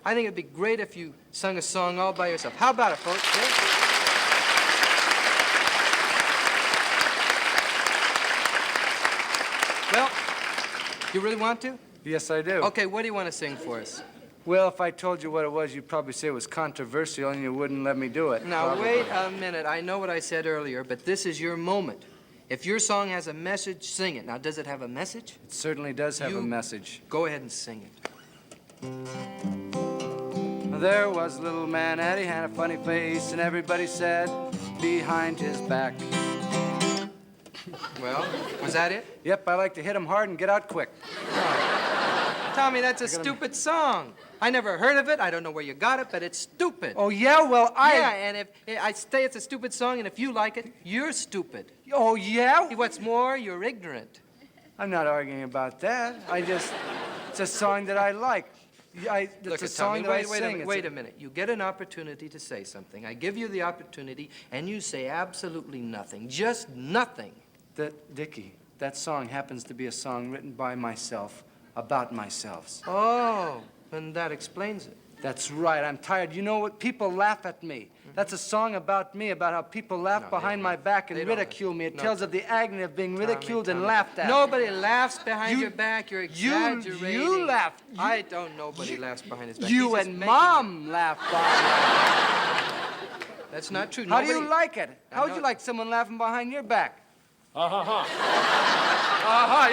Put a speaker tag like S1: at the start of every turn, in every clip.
S1: I think it'd be great if you sung a song all by yourself. How about it, folks? Yeah? Well, you really want to?
S2: Yes, I do.
S1: Okay, what do you want to sing for us?
S2: Well, if I told you what it was, you'd probably say it was controversial and you wouldn't let me do it.
S1: Now,
S2: probably.
S1: wait a minute. I know what I said earlier, but this is your moment. If your song has a message, sing it. Now, does it have a message?
S2: It certainly does have a message.
S1: Go ahead and sing it.
S2: There was a little man, and he had a funny face, and everybody said behind his back.
S1: Well, was that it?
S2: Yep, I like to hit him hard and get out quick.
S1: Tommy, that's a stupid song. I never heard of it. I don't know where you got it, but it's stupid.
S2: Oh, yeah? Well,
S1: Yeah, and if I say it's a stupid song, and if you like it, you're stupid.
S2: Oh, yeah?
S1: What's more, you're ignorant.
S2: I'm not arguing about that. It's a song that I like. It's a song that I sing.
S1: Wait a minute. You get an opportunity to say something. I give you the opportunity, and you say absolutely nothing. Just nothing.
S2: Dickie, that song happens to be a song written by myself, about myself.
S1: Oh, and that explains it.
S2: That's right. I'm tired. You know what? People laugh at me. That's a song about me, about how people laugh behind my back and ridicule me. It tells of the agony of being ridiculed and laughed at.
S1: Nobody laughs behind your back. You're exaggerating.
S2: You laugh.
S1: I don't. Nobody laughs behind his back.
S2: You and Mom laugh behind my back.
S1: That's not true.
S2: How do you like it? How would you like someone laughing behind your back?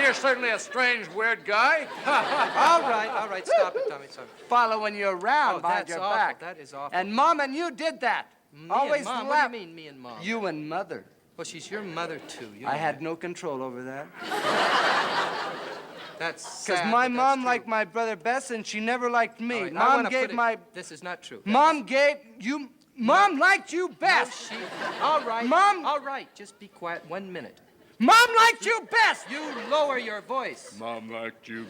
S2: You're certainly a strange, weird guy.
S1: All right, stop it, Tommy. Sorry.
S2: Following you around behind your back.
S1: That is awful.
S2: And Mom and you did that. Always
S1: and Mom?
S2: laugh.
S1: What do you mean, me and Mom?
S2: You and Mother.
S1: Well, she's your mother, too.
S2: I had no control over that.
S1: That's sad.
S2: Because my mom liked my brother best, and she never liked me.
S1: Right,
S2: Mom gave my...
S1: This is not true.
S2: Mom gave you... Mom liked you best.
S1: No, all right.
S2: Mom...
S1: All right, just be quiet 1 minute.
S2: Mom liked you best.
S1: You lower your voice.
S3: Mom liked you.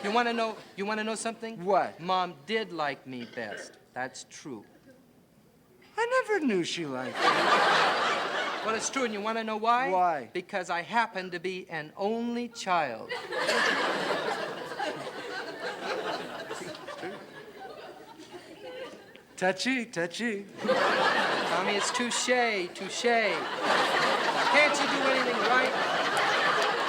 S1: You want to know something?
S2: What?
S1: Mom did like me best. That's true.
S2: I never knew she liked me.
S1: Well, it's true, and you want to know why?
S2: Why?
S1: Because I happen to be an only child.
S2: Touchy, touchy.
S1: Tommy, it's touche. Can't you do anything right?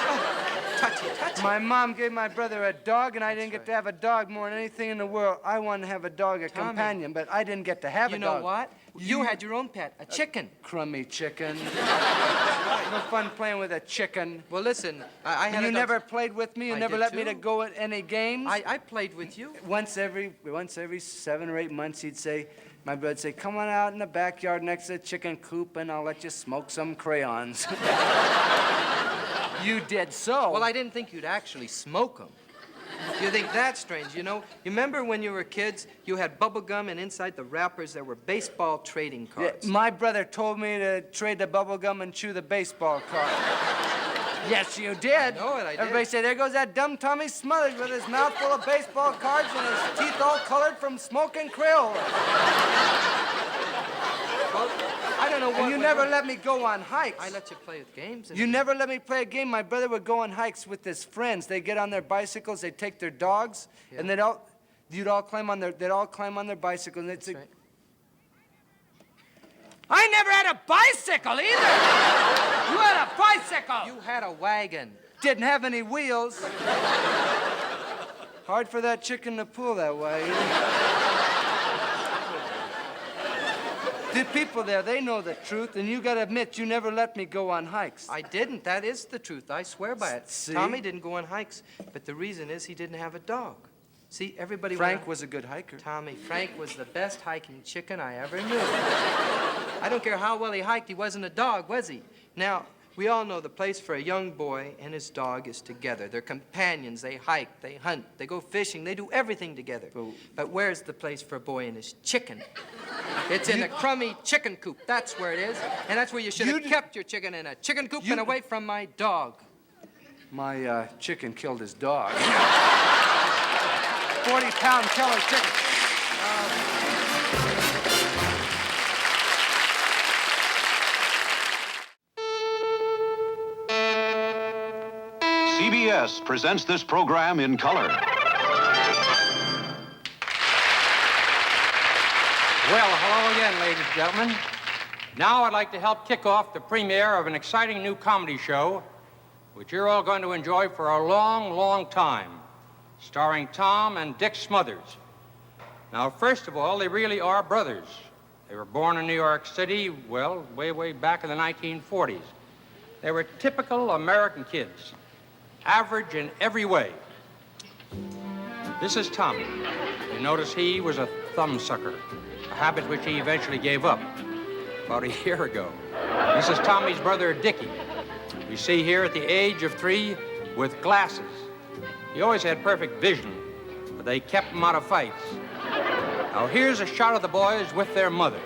S1: Oh, touchy.
S2: My mom gave my brother a dog, and I didn't get to have a dog more than anything in the world. I wanted to have a dog, a companion, but I didn't get to have a dog.
S1: You know what? You had your own pet, a chicken.
S2: Crummy chicken. No fun playing with a chicken.
S1: Well, listen, I had
S2: and you
S1: a
S2: never played with me? You never let me to go at any games?
S1: I played with you.
S2: Once every 7 or 8 months, he'd say, my brother'd say, come on out in the backyard next to the chicken coop, and I'll let you smoke some crayons. You did so.
S1: Well, I didn't think you'd actually smoke them. You think that's strange, you know? You remember when you were kids, you had bubble gum, and inside the wrappers there were baseball trading cards.
S2: Yeah, my brother told me to trade the bubble gum and chew the baseball card. Yes, you did.
S1: I know it, I did.
S2: Everybody said, there goes that dumb Tommy Smothers with his mouth full of baseball cards and his teeth all colored from smoking Crayola.
S1: Well, I don't know what...
S2: And you never let me go on hikes.
S1: I let you play with games.
S2: You never let me play a game. My brother would go on hikes with his friends. They'd get on their bicycles, they'd take their dogs, and they'd all climb on their bicycles, and they'd say...
S1: Right.
S2: I never had a bicycle either! You had a bicycle!
S1: You had a wagon.
S2: Didn't have any wheels. Hard for that chicken to pull that way. The people there, they know the truth, and you gotta admit, you never let me go on hikes.
S1: I didn't. That is the truth. I swear by it.
S2: See?
S1: Tommy didn't go on hikes, but the reason is he didn't have a dog. See, everybody...
S2: Frank was a good hiker.
S1: Tommy, Frank was the best hiking chicken I ever knew. I don't care how well he hiked, he wasn't a dog, was he? Now, we all know the place for a young boy and his dog is together. They're companions. They hike, they hunt, they go fishing, they do everything together. But where's the place for a boy and his chicken? It's in a crummy chicken coop. That's where it is. And that's where you should have kept your chicken, in a chicken coop and away from my dog.
S2: My chicken killed his dog. 40-pound killer chicken.
S3: CBS presents this program in color.
S4: Well, hello again, ladies and gentlemen. Now I'd like to help kick off the premiere of an exciting new comedy show, which you're all going to enjoy for a long, long time, starring Tom and Dick Smothers. Now, first of all, they really are brothers. They were born in New York City, well, way, way back in the 1940s. They were typical American kids, average in every way. This is Tommy. You notice he was a thumbsucker, a habit which he eventually gave up about a year ago. This is Tommy's brother, Dickie. We see here at the age of 3 with glasses. He always had perfect vision, but they kept him out of fights. Now here's a shot of the boys with their mother.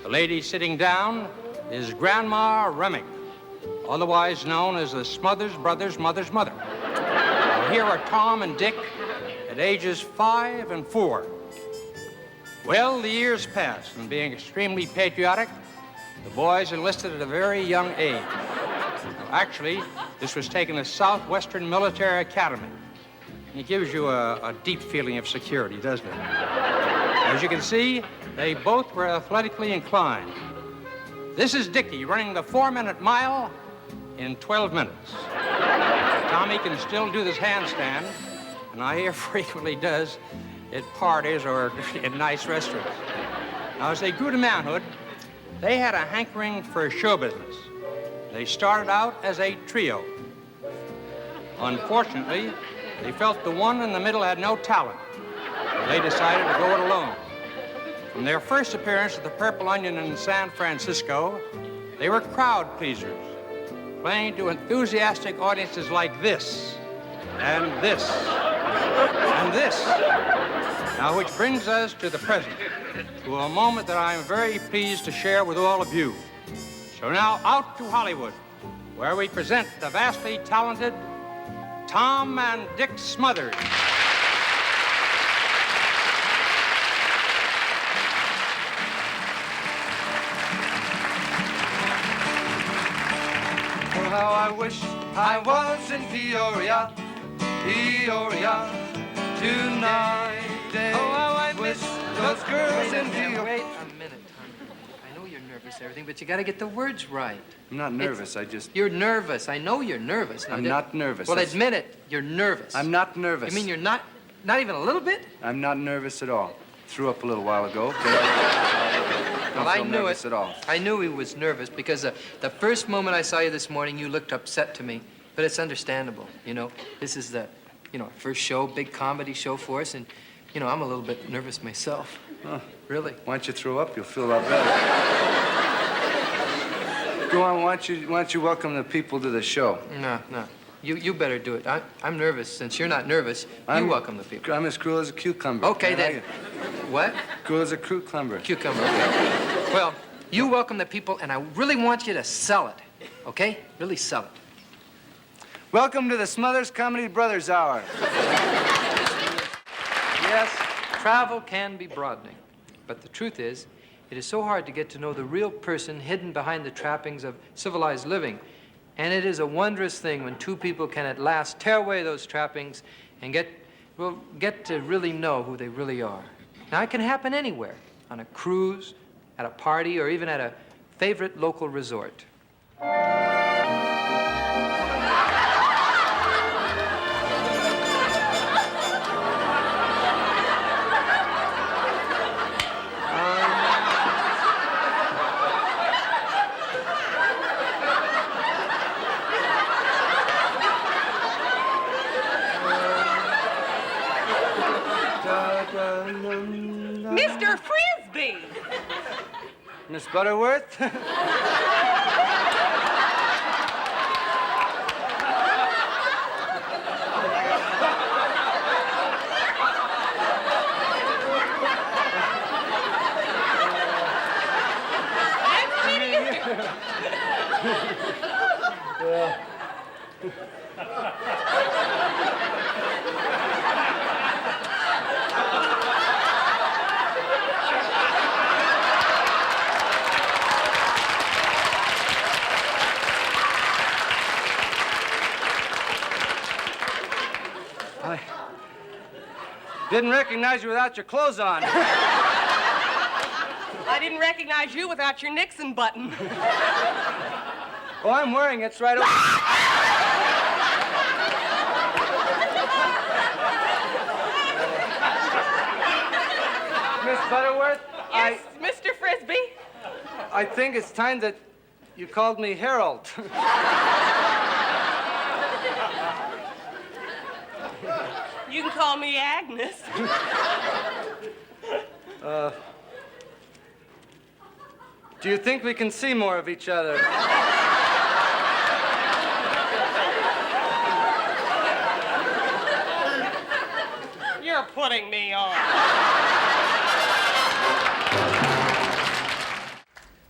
S4: The lady sitting down is Grandma Remick, otherwise known as the Smothers Brothers' mother's mother. Now here are Tom and Dick at ages 5 and 4. Well, the years passed, and being extremely patriotic, the boys enlisted at a very young age. Now, actually, this was taken at Southwestern Military Academy. And it gives you a deep feeling of security, doesn't it? As you can see, they both were athletically inclined. This is Dickie running the 4-minute mile in 12 minutes. Tommy can still do this handstand, and I hear frequently does at parties or in nice restaurants. Now, as they grew to manhood, they had a hankering for show business. They started out as a trio. Unfortunately, they felt the one in the middle had no talent, so they decided to go it alone. From their first appearance at the Purple Onion in San Francisco, they were crowd pleasers, playing to enthusiastic audiences like this, and this, and this. Now, which brings us to the present, to a moment that I am very pleased to share with all of you. So now, out to Hollywood, where we present the vastly talented Tom and Dick Smothers.
S2: Oh, how I wish I was in Peoria, Peoria, tonight. Oh, how I miss those girls in Peoria.
S1: Wait a minute, Tommy. I know you're nervous and everything, but you got to get the words right.
S2: I'm not nervous,
S1: You're nervous. I know you're nervous. Now,
S2: I'm not nervous.
S1: Well, admit it. You're nervous.
S2: I'm not nervous.
S1: You mean you're not even a little bit?
S2: I'm not nervous at all. Threw up a little while ago, but
S1: Well, I
S2: feel
S1: knew
S2: nervous
S1: it.
S2: at all.
S1: I knew he was nervous because the first moment I saw you this morning, you looked upset to me. But it's understandable, you know. This is the, first show, big comedy show for us, and, I'm a little bit nervous myself.
S2: Huh.
S1: Really.
S2: Once you throw up, you'll feel a lot better. Go on, why don't you welcome the people to the show?
S1: No. You better do it. I'm nervous. Since you're not nervous, you welcome the people.
S2: I'm as cruel as a cucumber.
S1: Okay, then. What?
S2: Cruel as a cucumber.
S1: Cucumber, okay. Well, you welcome the people, and I really want you to sell it, okay? Really sell it.
S2: Welcome to the Smothers Comedy Brothers Hour.
S1: Yes, travel can be broadening, but the truth is, it is so hard to get to know the real person hidden behind the trappings of civilized living. And it is a wondrous thing when two people can at last tear away those trappings and get to really know who they really are. Now, it can happen anywhere, on a cruise, at a party, or even at a favorite local resort.
S5: Mr. Frisbee!
S2: Miss Butterworth? I didn't recognize you without your clothes on.
S5: I didn't recognize you without your Nixon button.
S2: Oh, I'm wearing it. It's right over. Miss Butterworth,
S5: Yes, Mr. Frisbee?
S2: I think it's time that you called me Harold.
S5: You can call me Agnes.
S2: Do you think we can see more of each other?
S5: You're putting me on.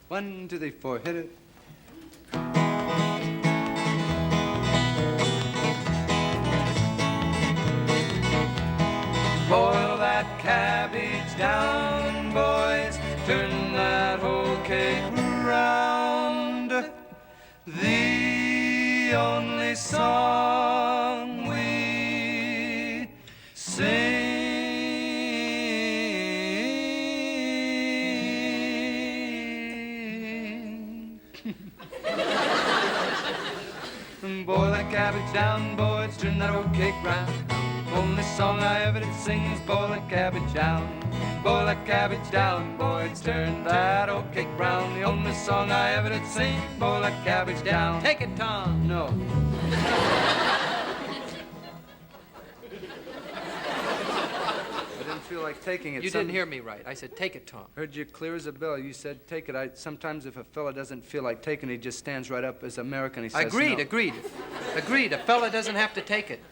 S2: 1, 2, 3, 4, hit it. Boil that cabbage down, boys. Turn that whole cake round. The only song we sing. Boil that cabbage down, boys. Turn that whole cake round. Only song I ever did sing is boil that cabbage down. Boil that cabbage down, boys, turn that old cake round. The only song I ever did sing, boil that cabbage down.
S1: Take it, Tom.
S2: No. I didn't feel like taking it.
S1: You didn't hear me right. I said, take it, Tom.
S2: Heard you clear as a bell. You said, take it. Sometimes if a fella doesn't feel like taking it, he just stands right up as American. He says,
S1: Agreed,
S2: no.
S1: agreed. Agreed. A fella doesn't have to take it.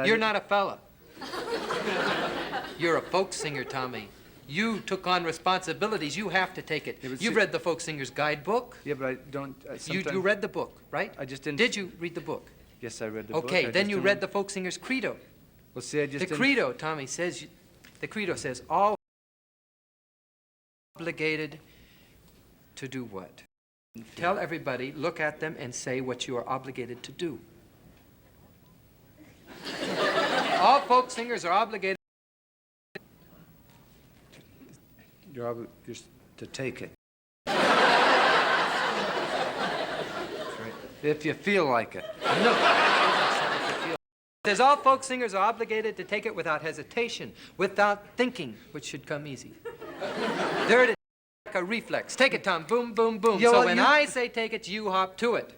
S2: You're
S1: not a fella. You're a folk singer, Tommy. You took on responsibilities. You have to take it.
S2: Yeah,
S1: You've read the Folk Singer's Guidebook.
S2: Yeah, but I don't...
S1: You read the book, right?
S2: I just didn't...
S1: Did you read the book?
S2: Yes, I read the book.
S1: Okay, then you read the Folk Singer's Credo.
S2: Well, see, I just
S1: The Credo, Tommy, says... The Credo says, all obligated to do what? Tell everybody, look at them, and say what you are obligated to do. All folk singers are obligated...
S2: You're to take it. If you feel like it.
S1: No. Says all folk singers are obligated to take it without hesitation, without thinking, which should come easy. They're like a reflex. Take it, Tom. Boom, boom, boom.
S2: Yeah,
S1: so
S2: well,
S1: when
S2: you-
S1: I say take it, you hop to it.